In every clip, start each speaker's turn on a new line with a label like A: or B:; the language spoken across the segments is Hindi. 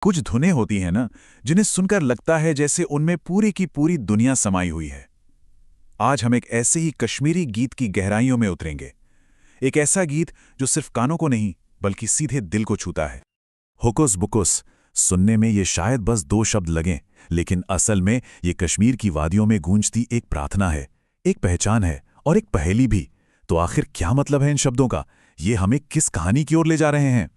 A: कुछ धुनें होती हैं ना, जिन्हें सुनकर लगता है जैसे उनमें पूरी की पूरी दुनिया समाई हुई है। आज हम एक ऐसे ही कश्मीरी गीत की गहराइयों में उतरेंगे। एक ऐसा गीत जो सिर्फ कानों को नहीं बल्कि सीधे दिल को छूता है। हुकुस बुकुस। सुनने में ये शायद बस दो शब्द लगें, लेकिन असल में ये कश्मीर की वादियों में गूंजती एक प्रार्थना है, एक पहचान है और एक पहेली भी। तो आखिर क्या मतलब है इन शब्दों का? ये हमें किस कहानी की ओर ले जा रहे हैं?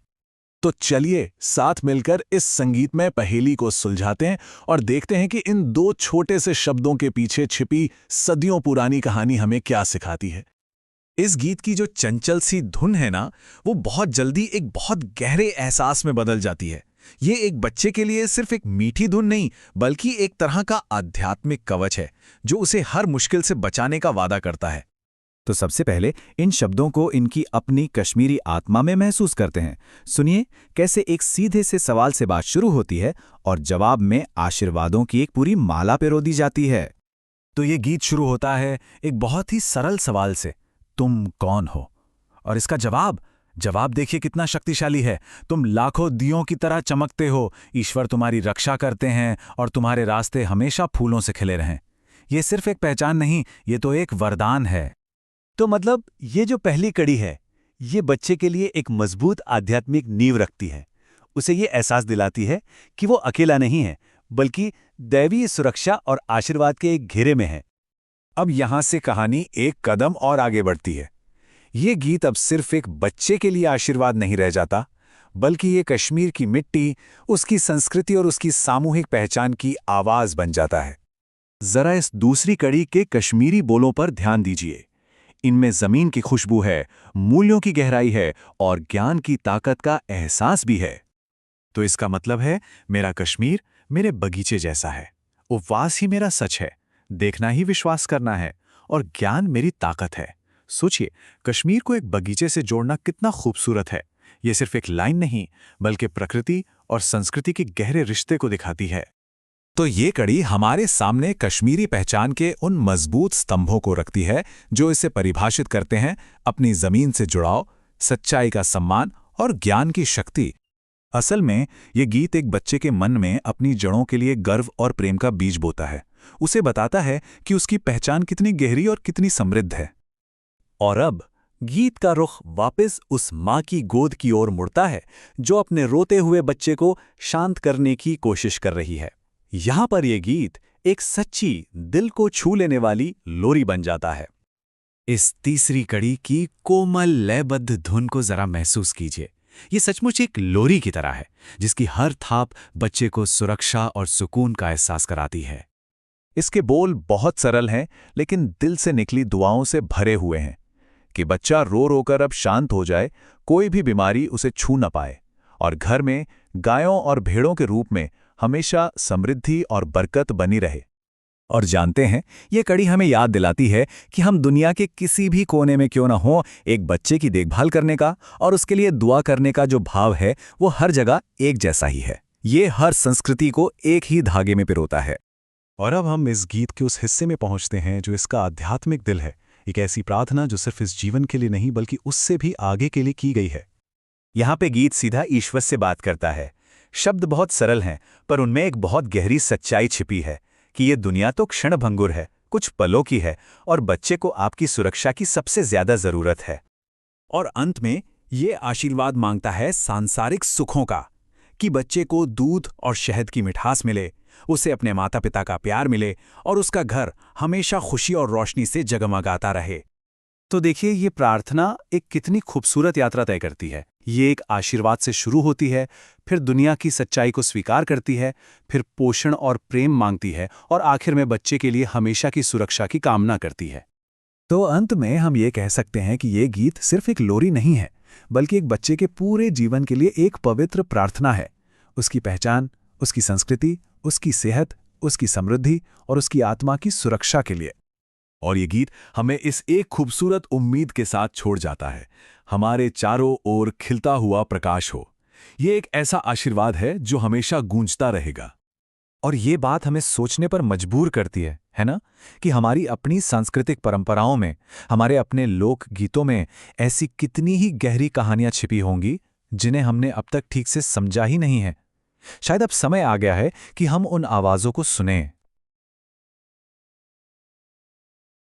B: तो चलिए साथ मिलकर इस संगीतमय पहेली को सुलझाते हैं और देखते हैं कि इन दो छोटे से शब्दों के पीछे छिपी सदियों पुरानी कहानी हमें क्या सिखाती है।
C: इस गीत की जो चंचल सी धुन है ना, वो बहुत जल्दी एक बहुत गहरे एहसास में बदल जाती है। ये एक बच्चे के लिए सिर्फ एक मीठी धुन नहीं, बल्कि एक तरह का आध्यात्मिक कवच है जो उसे हर मुश्किल से बचाने का वादा करता है।
D: तो सबसे पहले इन शब्दों को इनकी अपनी कश्मीरी आत्मा में महसूस करते हैं। सुनिए कैसे एक सीधे से सवाल से बात शुरू होती है और जवाब में आशीर्वादों की एक पूरी माला पिरो दी जाती है।
C: तो ये गीत शुरू होता है एक बहुत ही सरल सवाल से, तुम कौन हो? और इसका जवाब देखिए कितना शक्तिशाली है। तुम लाखों दियों की तरह चमकते हो, ईश्वर तुम्हारी रक्षा करते हैं और तुम्हारे रास्ते हमेशा फूलों से खिले रहें। ये सिर्फ एक पहचान नहीं, ये तो एक वरदान है।
E: तो मतलब ये जो पहली कड़ी है, ये बच्चे के लिए एक मजबूत आध्यात्मिक नींव रखती है। उसे ये एहसास दिलाती है कि वो अकेला नहीं है, बल्कि दैवीय सुरक्षा और आशीर्वाद के एक घेरे में है।
B: अब यहां से कहानी एक कदम और आगे बढ़ती है। ये गीत अब सिर्फ एक बच्चे के लिए आशीर्वाद नहीं रह जाता, बल्कि ये कश्मीर की मिट्टी, उसकी संस्कृति और उसकी सामूहिक पहचान की आवाज बन जाता है।
D: जरा इस दूसरी कड़ी के कश्मीरी बोलों पर ध्यान दीजिए। इनमें जमीन की खुशबू है, मूल्यों की गहराई है और ज्ञान की ताकत का एहसास भी है।
A: तो इसका मतलब है मेरा कश्मीर मेरे बगीचे जैसा है। उपवास ही मेरा सच है, देखना ही विश्वास करना है और ज्ञान मेरी ताकत है। सोचिए, कश्मीर को एक बगीचे से जोड़ना कितना खूबसूरत है। ये सिर्फ एक लाइन नहीं, बल्कि प्रकृति और संस्कृति के गहरे रिश्ते को दिखाती है। तो ये कड़ी हमारे सामने कश्मीरी पहचान के उन मजबूत स्तंभों को रखती है जो इसे परिभाषित करते हैं: अपनी जमीन से जुड़ाव, सच्चाई का सम्मान और ज्ञान की शक्ति। असल में ये गीत एक बच्चे के मन में अपनी जड़ों के लिए गर्व और प्रेम का बीज बोता है। उसे बताता है कि उसकी पहचान कितनी गहरी और कितनी समृद्ध है।
E: और अब गीत का रुख वापस उस माँ की गोद की ओर मुड़ता है जो अपने रोते हुए बच्चे को शांत करने की कोशिश कर रही है। यहां पर यह गीत एक सच्ची, दिल को छू लेने वाली लोरी बन जाता है।
C: इस तीसरी कड़ी की कोमल लयबद्ध धुन को जरा महसूस कीजिए। ये सचमुच एक लोरी की तरह है, जिसकी हर थाप बच्चे को सुरक्षा और सुकून का एहसास कराती है।
A: इसके बोल बहुत सरल हैं, लेकिन दिल से निकली दुआओं से भरे हुए हैं कि बच्चा रो रोकर अब शांत हो जाए, कोई भी बीमारी उसे छू न पाए और घर में गायों और भेड़ों के रूप में हमेशा समृद्धि और बरकत बनी रहे।
D: और जानते हैं, ये कड़ी हमें याद दिलाती है कि हम दुनिया के किसी भी कोने में क्यों न हो, एक बच्चे की देखभाल करने का और उसके लिए दुआ करने का जो भाव है, वो हर जगह एक जैसा ही है। ये हर संस्कृति को एक ही धागे में पिरोता है।
B: और अब हम इस गीत के उस हिस्से में पहुंचते हैं जो इसका आध्यात्मिक दिल है। एक ऐसी प्रार्थना जो सिर्फ इस जीवन के लिए नहीं, बल्कि उससे भी आगे के लिए की गई है।
E: यहाँ पे गीत सीधा ईश्वर से बात करता है। शब्द बहुत सरल हैं, पर उनमें एक बहुत गहरी सच्चाई छिपी है कि ये दुनिया तो क्षणभंगुर है, कुछ पलों की है और बच्चे को आपकी सुरक्षा की सबसे ज्यादा जरूरत है।
C: और अंत में ये आशीर्वाद मांगता है सांसारिक सुखों का, कि बच्चे को दूध और शहद की मिठास मिले, उसे अपने माता पिता का प्यार मिले और उसका घर हमेशा खुशी और रोशनी से जगमगाता रहे।
E: तो देखिए, ये प्रार्थना एक कितनी खूबसूरत यात्रा तय करती है। ये एक आशीर्वाद से शुरू होती है, फिर दुनिया की सच्चाई को स्वीकार करती है, फिर पोषण और प्रेम मांगती है और आखिर में बच्चे के लिए हमेशा की सुरक्षा की कामना करती है।
D: तो अंत में हम ये कह सकते हैं कि ये गीत सिर्फ एक लोरी नहीं है, बल्कि एक बच्चे के पूरे जीवन के लिए एक पवित्र प्रार्थना है। उसकी पहचान, उसकी संस्कृति, उसकी सेहत, उसकी समृद्धि और उसकी आत्मा की सुरक्षा के लिए।
A: और ये गीत हमें इस एक खूबसूरत उम्मीद के साथ छोड़ जाता है: हमारे चारों ओर खिलता हुआ प्रकाश हो। ये एक ऐसा आशीर्वाद है जो हमेशा गूंजता रहेगा।
D: और ये बात हमें सोचने पर मजबूर करती है ना, कि हमारी अपनी सांस्कृतिक परंपराओं में, हमारे अपने लोक गीतों में ऐसी कितनी ही गहरी कहानियां छिपी होंगी जिन्हें हमने अब तक ठीक से समझा ही नहीं है।
C: शायद अब समय आ गया है कि हम उन आवाज़ों को सुनें,